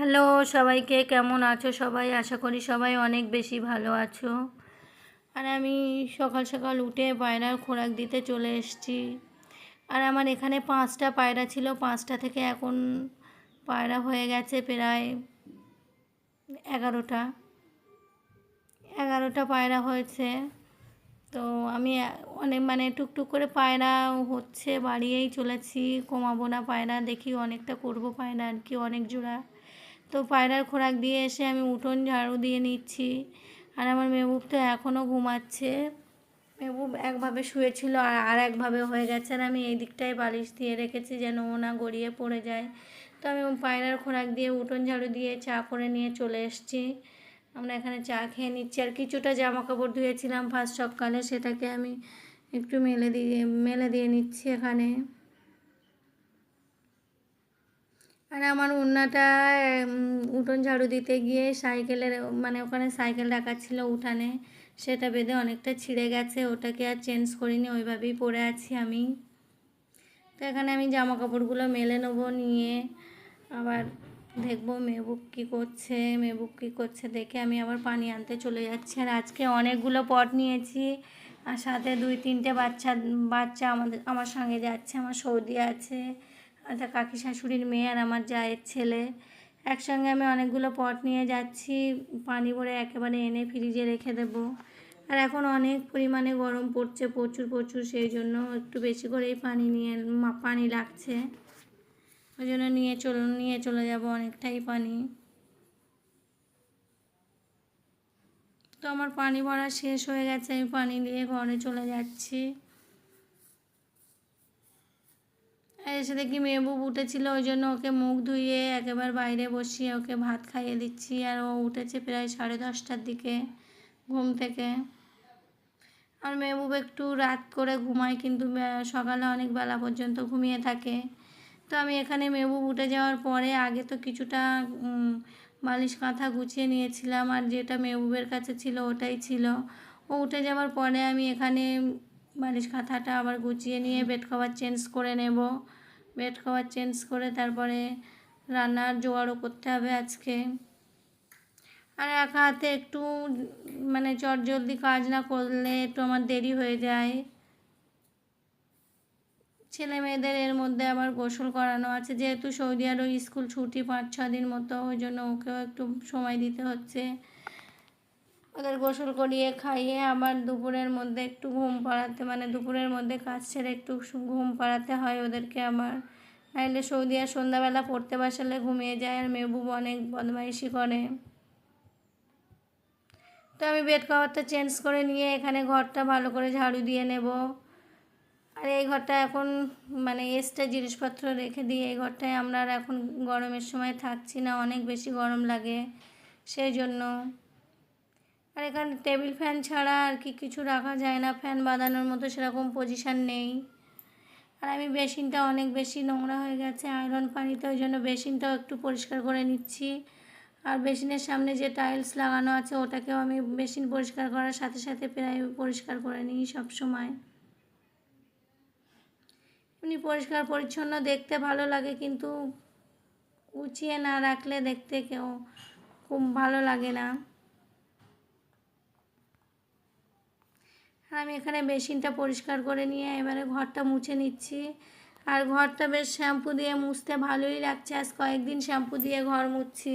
Hello সবাইকে, কেমন আছো সবাই? আশা করি সবাই অনেক বেশি ভালো আছো। আর আমি সকাল সকাল উঠে পায়রার খোরাক দিতে চলে এসেছি। আর আমার এখানে 5টা পায়রা ছিল, 5টা থেকে এখন পায়রা হয়ে গেছে প্রায় 11টা। 11টা পায়রা হয়েছে। তো আমি অনেক টুকটুক করে পায়রা হচ্ছে, বাড়িয়েই চলেছি, কমাবো না পায়রা, দেখি অনেকটা করবো পায়রা আর কি, অনেক জোড়া। তো পায়রার খোরাক দিয়ে এসে আমি উঠোন ঝাড়ু দিয়ে নিচ্ছি। আর আমার মেহবুব তো এখনও ঘুমাচ্ছে। মেহবুব একভাবে শুয়েছিল আর একভাবে হয়ে গেছে, আর আমি এই দিকটায় বালিশ দিয়ে রেখেছি যেন ও না গড়িয়ে পড়ে যায়। তো আমি পায়রার খোরাক দিয়ে উঠোন ঝাড়ু দিয়ে চা করে নিয়ে চলে এসেছি। আমরা এখানে চা খেয়ে নিচ্ছি। আর কিছুটা জামা কাপড় ধুয়েছিলাম ফার্স্ট সকালে, সেটাকে আমি একটু মেলে দিয়ে নিচ্ছি এখানে। আর আমার ওড়নাটা উঠোন ঝাড়ু দিতে গিয়ে সাইকেলের ওখানে সাইকেল রাখা ছিল উঠানে, সেটা বেঁধে অনেকটা ছিঁড়ে গেছে, ওটাকে আর চেঞ্জ করিনি, ওইভাবেই পরে আছি আমি। তো এখানে আমি জামা কাপড়গুলো মেলে নেবো, নিয়ে আবার দেখবো মেহবুব কী করছে দেখে আমি আবার পানি আনতে চলে যাচ্ছি। আর আজকে অনেকগুলো পট নিয়েছি, আর সাথে 2-3টে বাচ্চা আমার সঙ্গে যাচ্ছে। আমার সৌদি আছে, একটা কাকি শাশুড়ির মেয়ে, আর আমার জায়ের ছেলে। একসঙ্গে আমি অনেকগুলো পট নিয়ে যাচ্ছি, পানি ভরে একেবারে এনে ফ্রিজে রেখে দেবো। আর এখন অনেক পরিমাণে গরম পড়ছে, প্রচুর, সেই জন্য একটু বেশি করেই পানি লাগছে। ওই জন্য নিয়ে চলে যাব অনেকটাই পানি। তো আমার পানি ভরা শেষ হয়ে গেছে, আমি পানি নিয়ে ঘরে চলে যাচ্ছি। আর এসে দেখি মেহবুব উঠেছিল, ওই জন্য ওকে মুখ ধুইয়ে একেবারে বাইরে বসিয়ে ওকে ভাত খাইয়ে দিচ্ছি। আর ও উঠেছে প্রায় 10:30টার দিকে ঘুম থেকে। আর মেহবুব একটু রাত করে ঘুমায়, কিন্তু সকালে অনেক বেলা পর্যন্ত ঘুমিয়ে থাকে। তো আমি এখানে মেহবুব উঠে যাওয়ার পরে আগে তো কিছুটা বালিশ কাঁথা গুছিয়ে নিয়েছিলাম, আর যেটা মেহবুবের কাছে ছিল ওটাই ছিল। ও উঠে যাওয়ার পরে আমি এখানে বালিশ কাঁথাটা আবার গুছিয়ে নিয়ে বেড কভার চেঞ্জ করে নেব। বেড কভার চেঞ্জ করে তারপরে রান্নার জোগাড়ও করতে হবে আজকে। আর একা হাতে একটু চটজলদি কাজ না করলে একটু আমার দেরি হয়ে যায়। ছেলে মেয়েদের এর মধ্যে আবার গোসল করানো আছে, যেহেতু সৌদি আরব স্কুল ছুটি 5-6 দিন মতো, ওই জন্য ওকেও একটু সময় দিতে হচ্ছে। ওদের গোসল করিয়ে খাইয়ে আবার দুপুরের মধ্যে একটু ঘুম পাড়াতে, দুপুরের মধ্যে কাজ ছেড়ে একটু ঘুম পাড়াতে হয় ওদেরকে আমার। নাহলে সৌদি আর সন্ধ্যাবেলা পড়তে বসালে ঘুমিয়ে যায়, আর মেহবুব অনেক বদমাইশি করে। তো আমি বেড কভারটা চেঞ্জ করে নিয়ে এখানে ঘরটা ভালো করে ঝাড়ু দিয়ে নেব। আর এই ঘরটা এখন এক্সট্রা জিনিসপত্র রেখে দিয়ে এই ঘরটায় আমরা আর এখন গরমের সময় থাকছি না, অনেক বেশি গরম লাগে সেই জন্য। আর এখানে টেবিল ফ্যান ছাড়া আর কিছু রাখা যায় না, ফ্যান বাঁধানোর মতো সেরকম পজিশান নেই। আর আমি বেসিনটা অনেক বেশি নোংরা হয়ে গেছে আয়রন পানিতে, ওই জন্য বেসিনটাও একটু পরিষ্কার করে নিচ্ছি। আর বেসিনের সামনে যে টাইলস লাগানো আছে ওটাকেও আমি বেসিন পরিষ্কার করার সাথে সাথে প্রায় পরিষ্কার করে নিই সব সময়। এমনি পরিষ্কার পরিচ্ছন্ন দেখতে ভালো লাগে, কিন্তু গুছিয়ে না রাখলে দেখতে খুব ভালো লাগে না। আর আমি এখানে বেসিনটা পরিষ্কার করে নিয়ে এবারে ঘরটা মুছে নিচ্ছি। আর ঘরটা বেশ শ্যাম্পু দিয়ে মুছতে ভালোই লাগছে, আজ কয়েকদিন শ্যাম্পু দিয়ে ঘর মুছছি।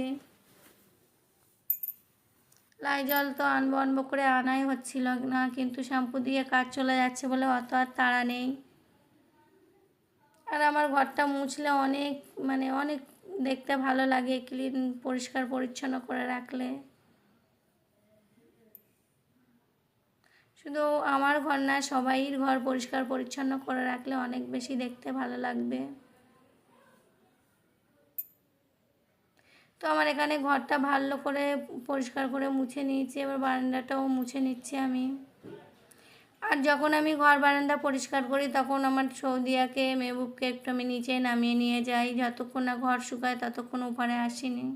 লাইজল তো আনবো করে আনাই হচ্ছিল না, কিন্তু শ্যাম্পু দিয়ে কাজ চলে যাচ্ছে বলে অত আর তাড়া নেই। আর আমার ঘরটা মুছলে অনেক দেখতে ভালো লাগে, ক্লিন পরিষ্কার পরিচ্ছন্ন করে রাখলে। শুধু আমার ঘর না, সবাইয়ের ঘর পরিষ্কার পরিচ্ছন্ন করে রাখলে অনেক বেশি দেখতে ভালো লাগবে। তো আমার এখানে ঘরটা ভালো করে পরিষ্কার করে মুছে নিয়েছি, এবার বারান্দাটাও মুছে নিচ্ছি আমি। আর যখন আমি ঘর বারান্দা পরিষ্কার করি তখন আমার সৌদিয়াকে মেহবুবকে একটু আমি নিচে নামিয়ে নিয়ে যাই, যতক্ষণ না ঘর শুকায় ততক্ষণ উপরে আসিনি।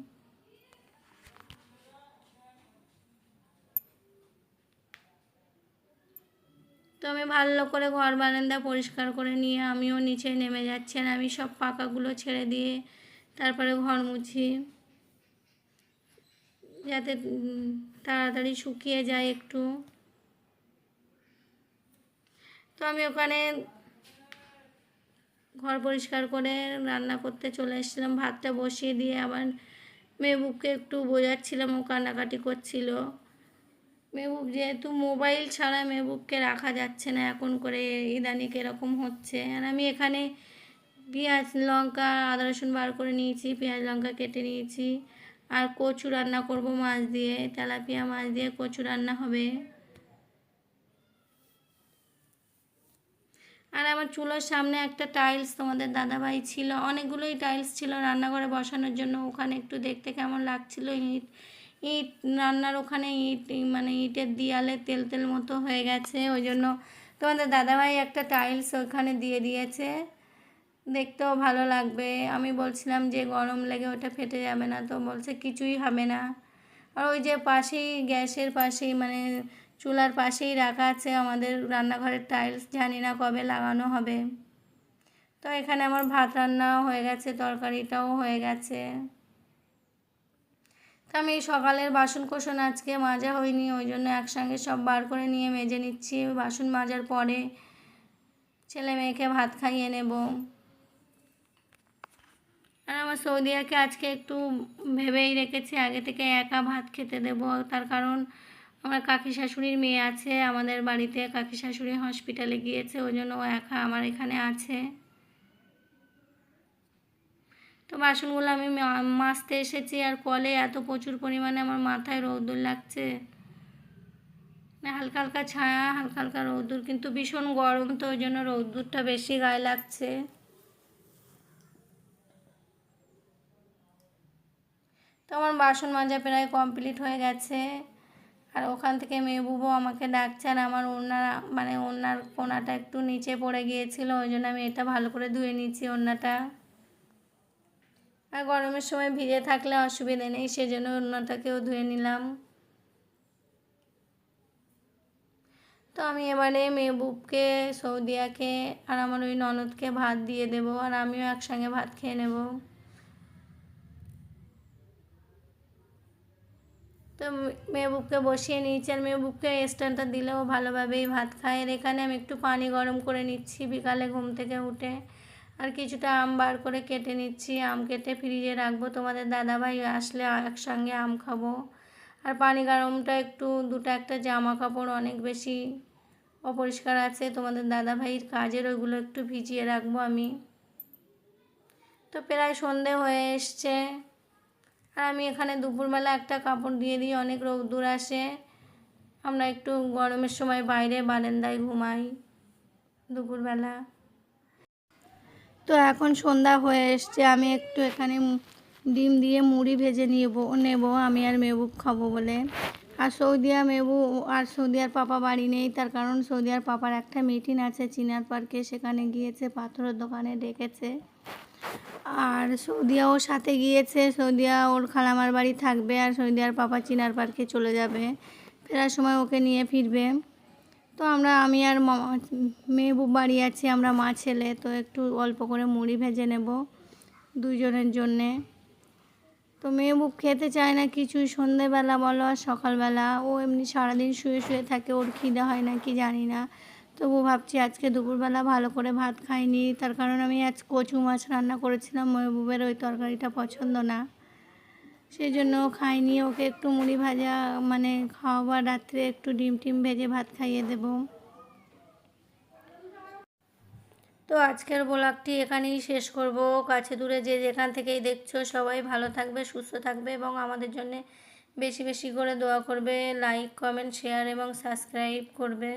তো আমি ভালো করে ঘর বারান্দা পরিষ্কার করে নিয়ে আমিও নিচে নেমে যাচ্ছি, আর আমি সব পাকাগুলো ছেড়ে দিয়ে তারপরে ঘর মুছি। যাতে তাড়াতাড়ি শুকিয়ে যায় একটু। তো আমি ওখানে ঘর পরিষ্কার করে রান্না করতে চলে এসেছিলাম। ভাতটা বসিয়ে দিয়ে আবার মেহবুবকে একটু বোঝাচ্ছিলাম, ও কান্নাকাটি করছিল। মেহবুব যেহেতু মোবাইল ছাড়া মেহবুবকে রাখা যাচ্ছে না এখন করে, ইদানিং এরকম হচ্ছে। আর আমি এখানে পেঁয়াজ লঙ্কা আদা রসুন বার করে নিয়েছি, পেঁয়াজ লঙ্কা কেটে নিয়েছি। আর কচু রান্না করব মাছ দিয়ে, তেলাপিয়া মাছ দিয়ে কচু রান্না হবে। আর আমার চুলার সামনে একটা টাইলস তোমাদের দাদাভাই ছিল, অনেকগুলোই টাইলস ছিল রান্নাঘরে বসানোর জন্য। ওখানে একটু দেখতে কেমন লাগছিল, ইট ইট রান্নার ওখানে ইট মানে ইটের দেয়ালে তেল তেল মতো হয়ে গেছে, ওই জন্য তোমাদের দাদাভাই একটা টাইলস ওখানে দিয়ে দিয়েছে। দেখতেও ভালো লাগবে। আমি বলছিলাম যে গরম লেগে ওটা ফেটে যাবে না, তো বলছে কিছুই হবে না। আর ওই যে পাশেই গ্যাসের পাশেই মানে চুলার পাশেই রাখা আছে আমাদের রান্নাঘরের টাইলস, জানি না কবে লাগানো হবে। তো এখানে আমার ভাত রান্নাও হয়ে গেছে, তরকারিটাও হয়ে গেছে। তো আমি সকালের বাসন কোসন আজকে মাজা হয়নি, ওই জন্য একসঙ্গে সব বার করে নিয়ে মেজে নিচ্ছি। বাসন মাজার পরে ছেলে মেয়েকে ভাত খাইয়ে নেব। আর আমার সৌদিয়াকে আজকে একটু ভেবেই রেখেছি আগে থেকে একা ভাত খেতে দেব, তার কারণ আমার কাকি শাশুড়ির মেয়ে আছে আমাদের বাড়িতে, কাকি শাশুড়ি হসপিটালে গিয়েছে, ওই জন্য ও একা আমার এখানে আছে। তো বাসনগুলো আমি মাজতে এসেছি, আর কলে এত প্রচুর পরিমাণে আমার মাথায় রৌদ্র লাগছে, হালকা হালকা ছায়া হালকা হালকা রৌদ্র, কিন্তু ভীষণ গরম, তো ওই জন্য রৌদ্রটা বেশি গায়ে লাগছে। তো আমার বাসন মাজা প্রায় কমপ্লিট হয়ে গেছে। আর ওখান থেকে মেহবুবও আমাকে ডাকছে, আর আমার ওড়নার কোনাটা একটু নিচে পড়ে গিয়েছিল, ওই জন্য আমি এটা ভালো করে ধুয়ে নিচ্ছি ওড়নাটা। আর গরমের সময় ভিজে থাকলে অসুবিধে নেই, সেজন্য ওড়নাটাকেও ধুয়ে নিলাম। তো আমি এবারে মেহবুবকে, সৌদিয়াকে আর আমার ওই ননদকে ভাত দিয়ে দেব, আর আমিও একসঙ্গে ভাত খেয়ে নেব। তো মেহবুবকে বসিয়ে নিয়েছি, আর মেহবুবকে স্ট্যান্ডটা দিলেও ভালোভাবেই ভাত খায়। আর এখানে আমি একটু পানি গরম করে নিচ্ছি বিকালে ঘুম থেকে উঠে। আর কিছুটা আম বার করে কেটে নিচ্ছি, আম কেটে ফ্রিজে রাখবো, তোমাদের দাদাভাই আসলে একসঙ্গে আম খাবো। আর পানি গরমটা একটু একটা জামা কাপড় অনেক বেশি অপরিষ্কার আছে তোমাদের দাদাভাইয়ের কাজের, ওইগুলো একটু ভিজিয়ে রাখবো আমি। তো প্রায় সন্ধে হয়ে এসছে। আর আমি এখানে দুপুরবেলা একটা কাপড় দিয়ে দিই, অনেক রোদ্দুর আসে, আমরা একটু গরমের সময় বাইরে বারান্দায় ঘুমাই দুপুরবেলা। তো এখন সন্ধ্যা হয়ে এসছে, আমি একটু এখানে ডিম দিয়ে মুড়ি ভেজে নেব আমি আর মেহবুব খাবো বলে। আর সৌদিয়ার পাপা বাড়ি নেই, তার কারণ সৌদিয়ার পাপার একটা মিটিং আছে চিনার পার্কে, সেখানে গিয়েছে, পাথরের দোকানে ডেকেছে। আর সৌদিয়াও সাথে গিয়েছে, সৌদিয়া ওর খালামার বাড়ি থাকবে, আর সৌদিয়ার পাপা চিনার পার্কে চলে যাবে, ফেরার সময় ওকে নিয়ে ফিরবে। তো আমি আর মেহবুব বাড়ি আছি, আমরা মা ছেলে, তো একটু অল্প করে মুড়ি ভেজে নেব দুজনের জন্যে। তো মেহবুব খেতে চায় না কিছুই, সন্ধেবেলা বলো আর সকালবেলা, ও এমনি সারাদিন শুয়ে শুয়ে থাকে, ওর খিদে হয় না কি জানি না। তবু ভাবছি আজকে দুপুরবেলা ভালো করে ভাত খাইনি, তার কারণ আমি আজ কচু মাছ রান্না করেছিলাম, মেহবুবের ওই তরকারিটা পছন্দ না, সেই জন্য খাইনি। ওকে একটু মুড়ি ভাজা খাওয়াবার, রাত্রে একটু ডিম টিম ভেজে ভাত খাইয়ে দেব। তো আজকের ব্লগটি এখানেই শেষ করব। কাছে দূরে যে যেখান থেকেই দেখছো সবাই ভালো থাকবে, সুস্থ থাকবে, এবং আমাদের জন্য বেশি বেশি করে দোয়া করবে, লাইক কমেন্ট শেয়ার এবং সাবস্ক্রাইব করবে।